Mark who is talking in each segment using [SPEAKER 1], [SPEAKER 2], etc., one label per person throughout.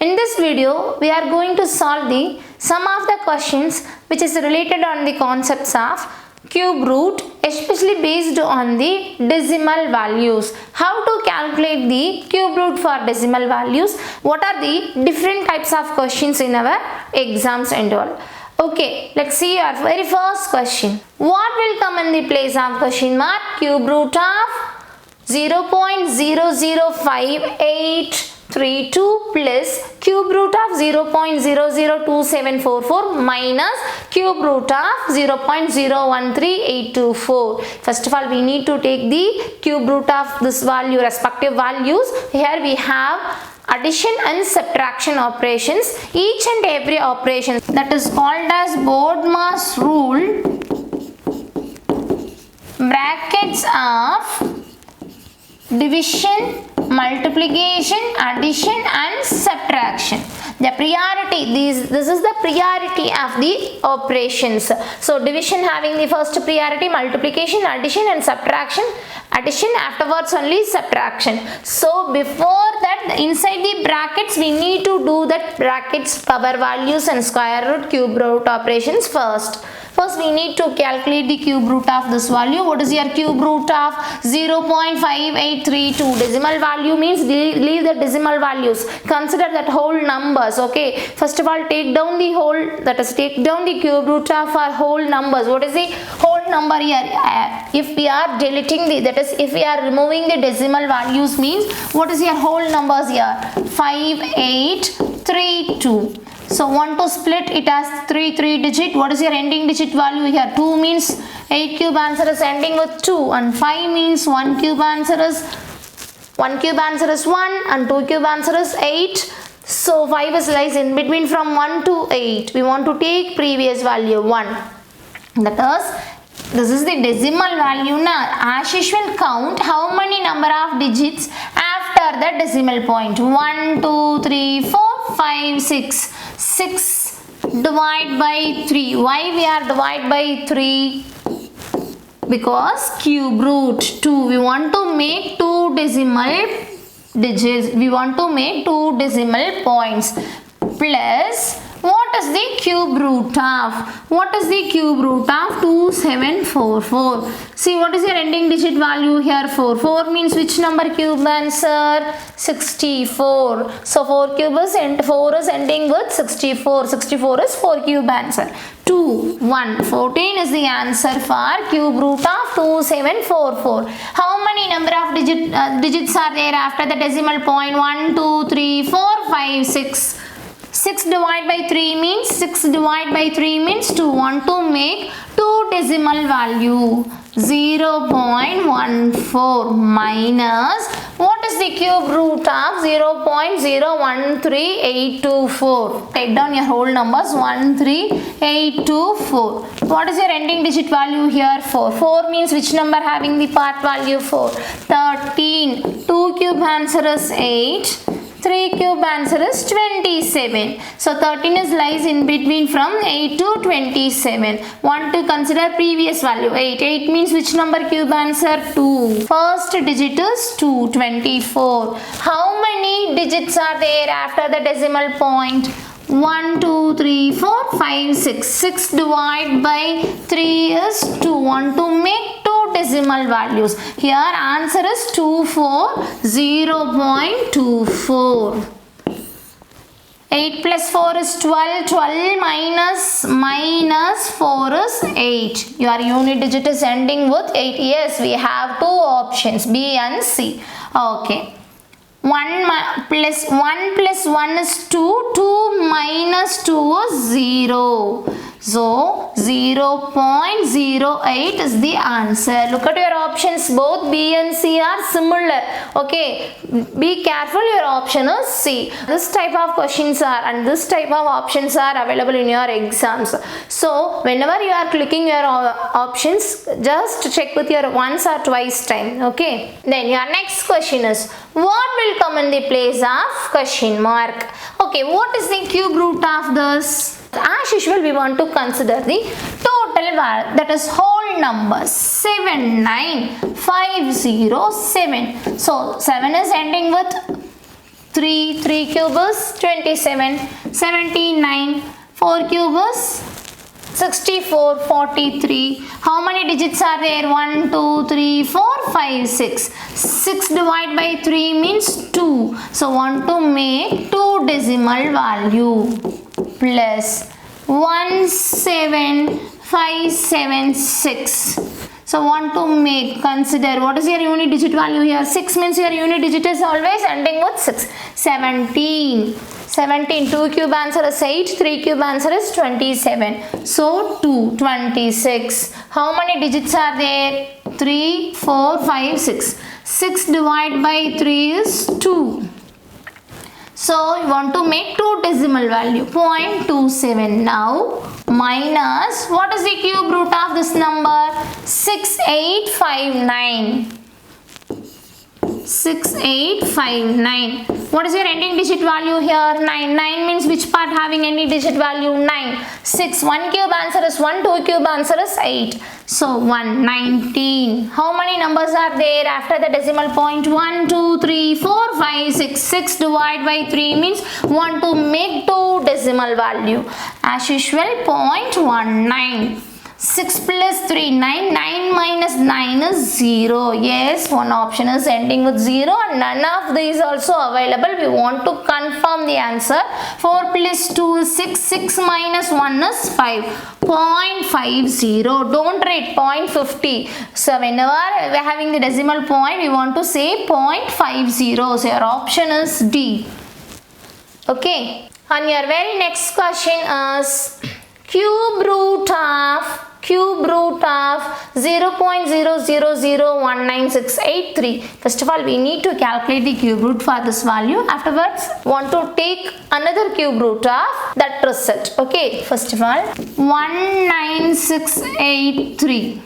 [SPEAKER 1] In this video, we are going to solve some of the questions which is related on the concepts of cube root, especially based on the decimal values. How to calculate the cube root for decimal values? What are the different types of questions in our exams and all? Okay, let's see our very first question. What will come in the place of question mark? Cube root of 0.005832 plus cube root of 0.002744 minus cube root of 0.013824. First of all, we need to take the cube root of this value, respective values. Here we have addition and subtraction operations. Each and every operation that is called as BODMAS rule, brackets of division, multiplication, addition and subtraction. The priority, this is the priority of the operations. So division having the first priority, multiplication, addition and subtraction. Addition, afterwards only subtraction. So before that, inside the brackets we need to do that brackets, power values and square root, cube root operations first. First we need to calculate the cube root of this value. What is your cube root of 0.5832? Decimal value means leave the decimal values. Consider that whole numbers. Okay. First of all, take down the whole, that is take down the cube root of our whole numbers. What is the whole number here? If we are deleting the, that is if we are removing the decimal values means, what is your whole numbers here? 5832. So 1 to split, it has 3 digit. What is your ending digit value here? 2 means 8 cube answer is ending with 2, and 5 means 1 cube answer is 1 and 2 cube answer is 8. So 5 is lies in between from 1 to 8. We want to take previous value 1. That is, this is the decimal value now. As usual, count how many number of digits after the decimal point. 1, 2, 3, 4, 5, 6. 6 divide by 3. Why we are divide by 3? Because cube root 2. We want to make 2 decimal digits. We want to make 2 decimal points. Plus, what is the cube root of? What is the cube root of 2744? See, what is your ending digit value here? 4. 4 means which number cube answer? 64. So 4 cube is 4 is ending with 64. 64 is 4 cube answer. 2, 1, 14 is the answer for cube root of 2744. How many number of digits are there after the decimal point? 1, 2, 3, 4, 5, 6. 6 divided by 3 means 2. Want to make 2 decimal value 0.14 minus what is the cube root of 0.013824. Take down your whole numbers. 13824. What is your ending digit value here? 4. 4 means which number having the part value? 4. 13. 2 cube answer is 8. 3 cube answer is 27. So 13 is lies in between from 8 to 27. Want to consider previous value 8. 8 means which number cube answer? 2. First digit is 2. 24. How many digits are there after the decimal point? 1, 2, 3, 4, 5, 6. 6 divided by 3 is 2. Want to make 2 decimal values. Here answer is 0.24. 8 plus 4 is 12. 12 minus 4 is 8. Your unit digit is ending with 8. Yes, we have 2 options, B and C. Okay. 1 plus 1 is 2. 2 minus 2 is 0. So 0.08 is the answer. Look at your options. Both B and C are similar. Okay. Be careful. Your option is C. This type of questions are and this type of options are available in your exams. So whenever you are clicking your options, just check with your once or twice time. Okay. Then your next question is, what will come in the place of question mark? Okay. What is the cube root of this? As usual, we want to consider the total, that is whole numbers 79507. So 7 is ending with 3 cube is 27, 79, 4 cube is 64, 43. How many digits are there? 1, 2, 3, 4, 5, 6. 6 divided by 3 means 2. So want to make 2 decimal value plus 17576. So want to make, consider what is your unit digit value here? 6 means your unit digit is always ending with 6. 17. 17, 2 cube answer is 8, 3 cube answer is 27. So 2, 26. How many digits are there? 3, 4, 5, 6. 6 divided by 3 is 2. So you want to make 2 decimal value, 0.27. Now minus, what is the cube root of this number? 6859. 6859. What is your ending digit value here? 9. 9 means which part having any digit value? 9. 6. 1 cube answer is 1. 2 cube answer is 8. So 119. How many numbers are there after the decimal point? 1, 2, 3, 4, 5, 6. 6 divided by 3 means want to make 2 decimal value. As usual, 0.19. 6 plus 3, 9. 9 minus 9 is 0. Yes, one option is ending with 0 and none of these also available. We want to confirm the answer. 4 plus 2 is 6. 6 minus 1 is 5. 0.50. Don't write 0.50. So whenever we are having the decimal point, we want to say 0.50. So your option is D. Okay. And your very next question is cube root of 0.000196883. First of all, we need to calculate the cube root for this value. Afterwards, want to take another cube root of that result. Okay, first of all, 19683.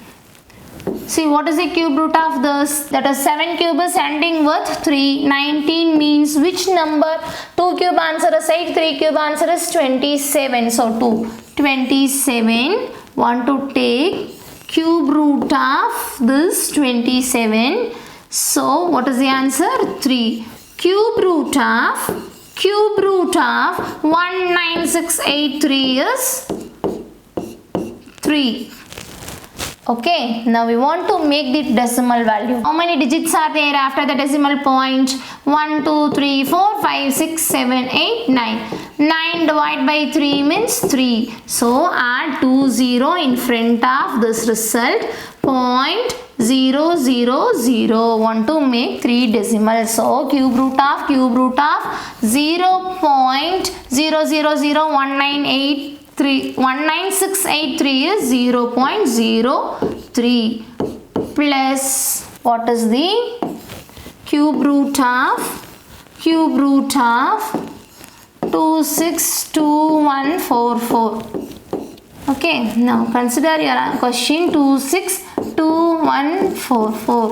[SPEAKER 1] See, what is the cube root of this? That is 7 cube is ending with 3. 19 means which number? 2 cube answer is 8. 3 cube answer is 27. So 2. 27. Want to take cube root of this 27. So what is the answer? 3. Cube root of 19683 is 3. Okay, now we want to make the decimal value. How many digits are there after the decimal point? 1, 2, 3, 4, 5, 6, 7, 8, 9. 9 divided by 3 means 3. So add 2 0 in front of this result. 0.000. Want to make 3 decimals. So cube root of 19683 is 0.03 plus what is the cube root of 262144. Okay, now consider your question 262144.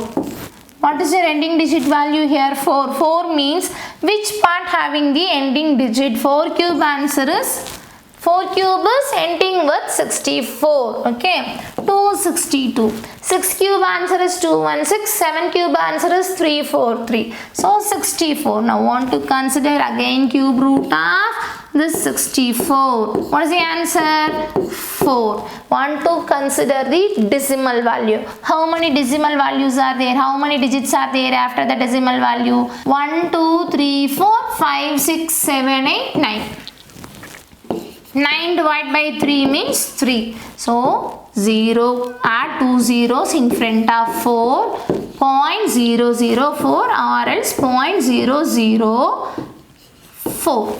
[SPEAKER 1] What is your ending digit value here? 4. 4 means which part having the ending digit? 4 cube answer is 4 cube is ending with 64. Okay, 262. 6 cube answer is 216. 7 cube answer is 343. So 64. Now want to consider again cube root of this 64. What is the answer? 4. Want to consider the decimal value. How many decimal values are there? How many digits are there after the decimal value? 1, 2, 3, 4, 5, 6, 7, 8, 9. 9 divided by 3 means 3. So 0, add 2 zeros in front of 4. 0.004 or else 0.004.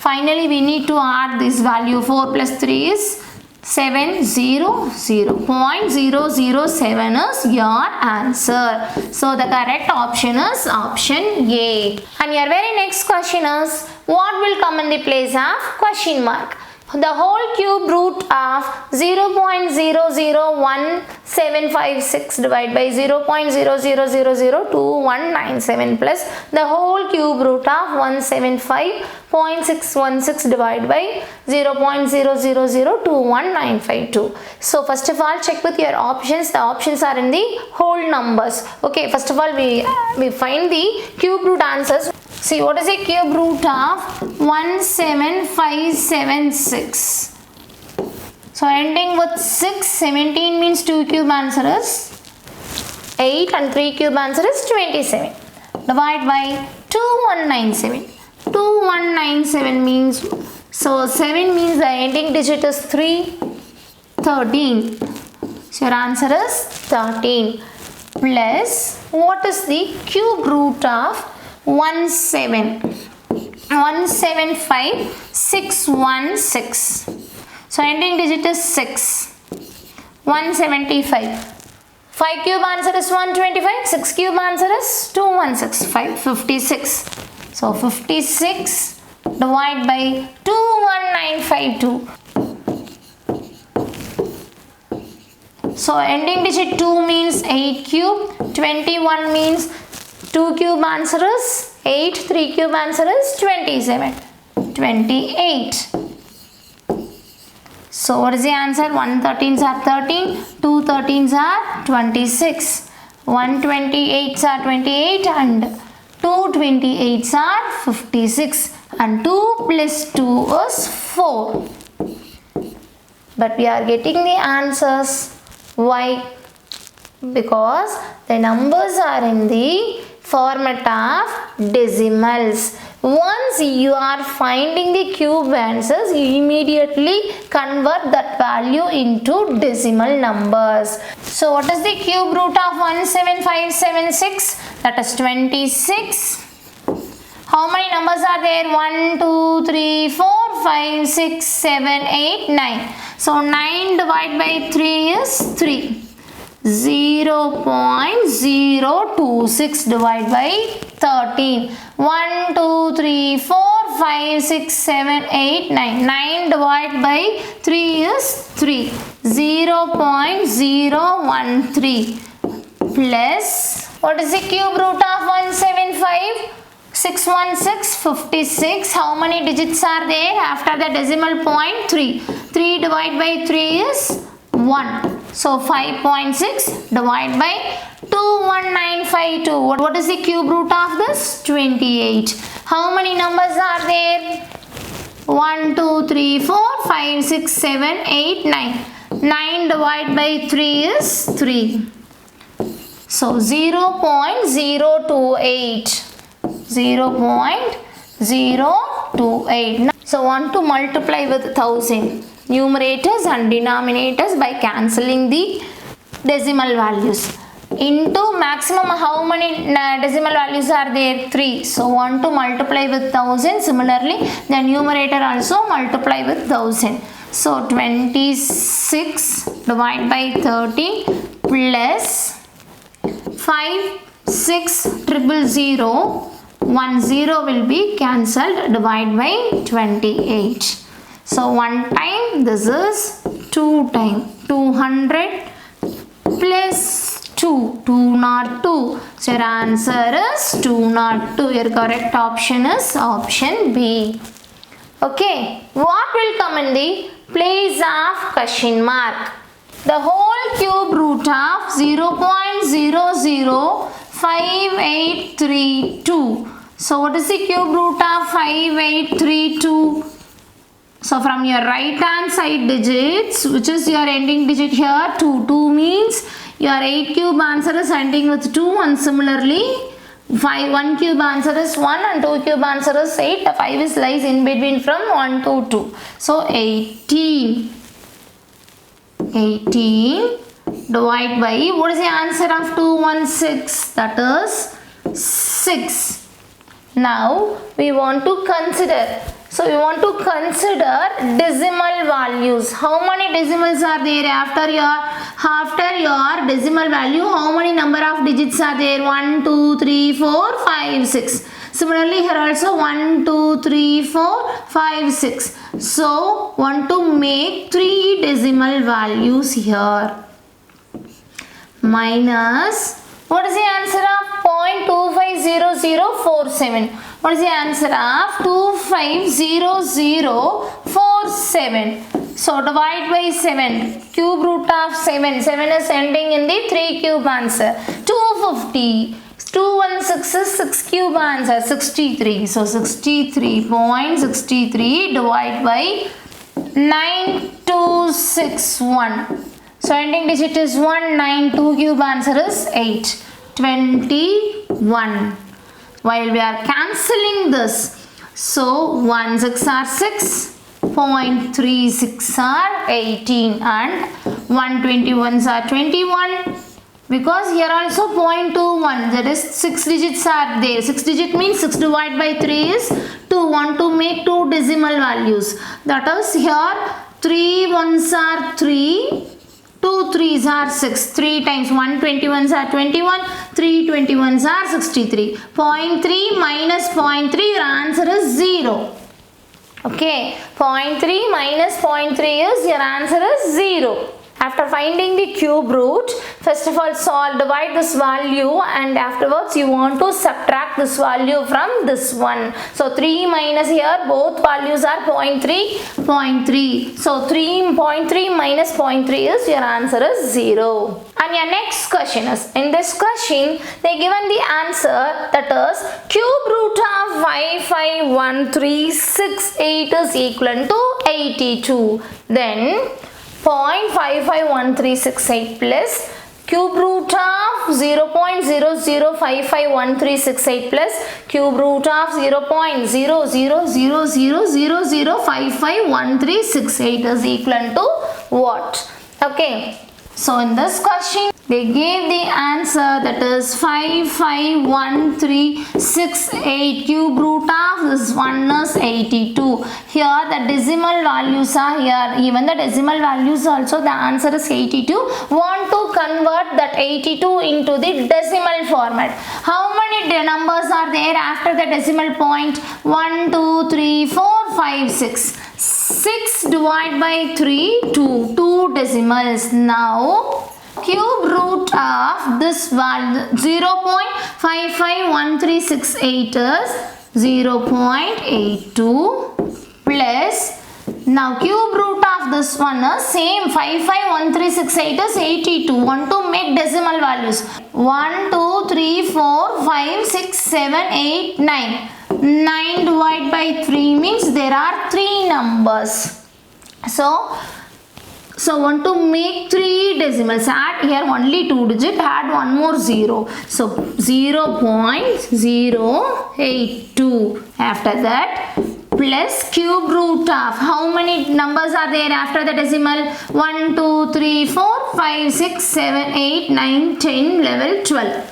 [SPEAKER 1] Finally, we need to add this value. 4 plus 3 is 700. 0.007 is your answer. So the correct option is option A. And your very next question is, what will come in the place of question mark? The whole cube root of 0.001756 divided by 0.00002197 plus the whole cube root of 175.616 divided by 0.00021952. So first of all, check with your options. The options are in the whole numbers. Okay, first of all we find the cube root answers. See, what is the cube root of 17576? So ending with 6, 17 means 2 cube answer is 8 and 3 cube answer is 27. Divide by 2197. 2197 means, so 7 means the ending digit is 3, 13. So your answer is 13. Plus, what is the cube root of 175,616? So ending digit is 6. 175. 5 cube answer is 125. 6 cube answer is 2165. 56. So 56 divide by 21952. So ending digit 2 means 8 cube. 21 means 2 cube answer is 8. 3 cube answer is 27. 28. So what is the answer? 1 13s are 13, 2 13s are 26, 1 28s are 28 and 2 28s are 56 and 2 plus 2 is 4. But we are getting the answers. Why? Because the numbers are in the format of decimals. Once you are finding the cube answers, you immediately convert that value into decimal numbers. So what is the cube root of 17576? That is 26. How many numbers are there? 1, 2, 3, 4, 5, 6, 7, 8, 9. So 9 divided by 3 is 3. 0.026 divided by 13. 1, 2, 3, 4, 5, 6, 7, 8, 9. 9 divided by 3 is 3. 0.013 plus, what is the cube root of 175? 616, 56. How many digits are there after the decimal point? 3. 3 divided by 3 is 1. So 5.6 divided by 21952. What is the cube root of this? 28. How many numbers are there? 1, 2, 3, 4, 5, 6, 7, 8, 9. 9 divided by 3 is 3. So 0.028. 0.028. So want to multiply with 1000. Numerators and denominators by cancelling the decimal values. Into maximum, how many decimal values are there? 3. So want to multiply with 1000. Similarly, the numerator also multiply with 1000. So 26 divided by 30 plus 5, 6, 000. 1 0 will be cancelled. Divide by 28. So 1 time, this is 2 time. 200 plus 2. 202. So your answer is 202. Your correct option is option B. Okay. What will come in the place of question mark? The whole cube root of 0.005832. So what is the cube root of 5832? So from your right hand side digits, which is your ending digit here, 2. 2 means your 8 cube answer is ending with 2, and similarly 1 cube answer is 1 and 2 cube answer is 8. The 5 is lies in between from 1 to 2. So 18. 18 divided by, what is the answer of 216? That is 6. Now we want to consider. So we want to consider decimal values. How many decimals are there after your decimal value? How many number of digits are there? 1, 2, 3, 4, 5, 6. Similarly here also 1, 2, 3, 4, 5, 6. So want to make 3 decimal values here. Minus, what is the answer of 0.250047? What is the answer of 250047? So divide by 7. Cube root of 7. 7 is ending in the 3 cube answer. 250. 2 1 6 is 6 cube answer 63. So 63.63 divided by 9261. So ending digit is 192, cube answer is 8. 21. While we are cancelling this, so 1 6 are 6, 0.36 are 18 and 121s are 21. Because here also 0.21, that is 6 digits are there. 6 digit means 6 divided by 3 is 2. Want to make 2 decimal values. That is here 3 ones are 3, 2 threes are 6. 3 times 121s are 21, 3 21s are 63. 0.3 minus 0.3, your answer is 0. Okay, 0.3 minus 0.3 is your answer is 0. After finding the cube root, first of all divide this value and afterwards you want to subtract this value from this one. So 3 minus here both values are 0.3, 0.3. So 3.3 minus 0.3 is your answer is 0. And your next question is, in this question they given the answer that is cube root of 551368 is equal to 82. Then 0.551368 plus cube root of 0.00551368 plus cube root of 0.000000551368 is equal to what? Okay, so in this question they gave the answer that is 551368, cube root of this one is 82. Here the decimal values are here, even the decimal values also the answer is 82. Want to convert that 82 into the decimal format. How many numbers are there after the decimal point? 1 2 3 4 5 6. 6 divided by 3, 2 decimals. Now cube root of this value 0.551368 is 0.82 plus, now cube root of this one is same 551368 is 82. Want to make decimal values 1 2 3 4 5 6 7 8 9. 9 divided by 3 means there are 3 numbers. So want to make 3 decimals. Add here only 2 digit, add one more 0. So 0.082. After that plus cube root of, how many numbers are there after the decimal? 1 2 3 4 5 6 7 8 9 10 11 12.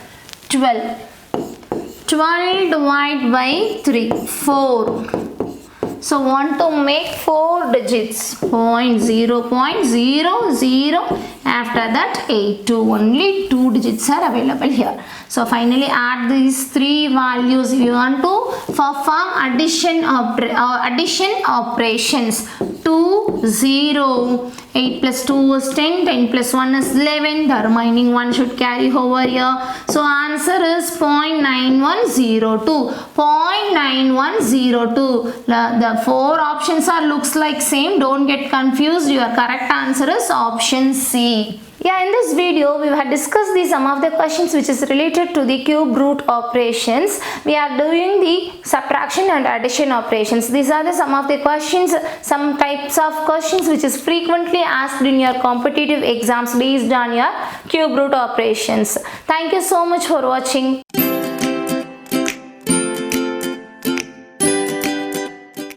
[SPEAKER 1] 12 divided by 3, 4. So want to make 4 digits, 0.00, after that 82, only 2 digits are available here. So finally add these 3 values if you want to perform addition operations. 2 0, 8 plus 2 is 10, 10 plus 1 is 11, the remaining one should carry over here. So answer is 0.9102. 0.9102. The 4 options are looks like same, don't get confused. Your correct answer is option C. Yeah, in this video we have discussed some of the questions which is related to the cube root operations. We are doing the subtraction and addition operations. These are some of the questions, some types of questions which is frequently asked in your competitive exams based on your cube root operations. Thank you so much for watching.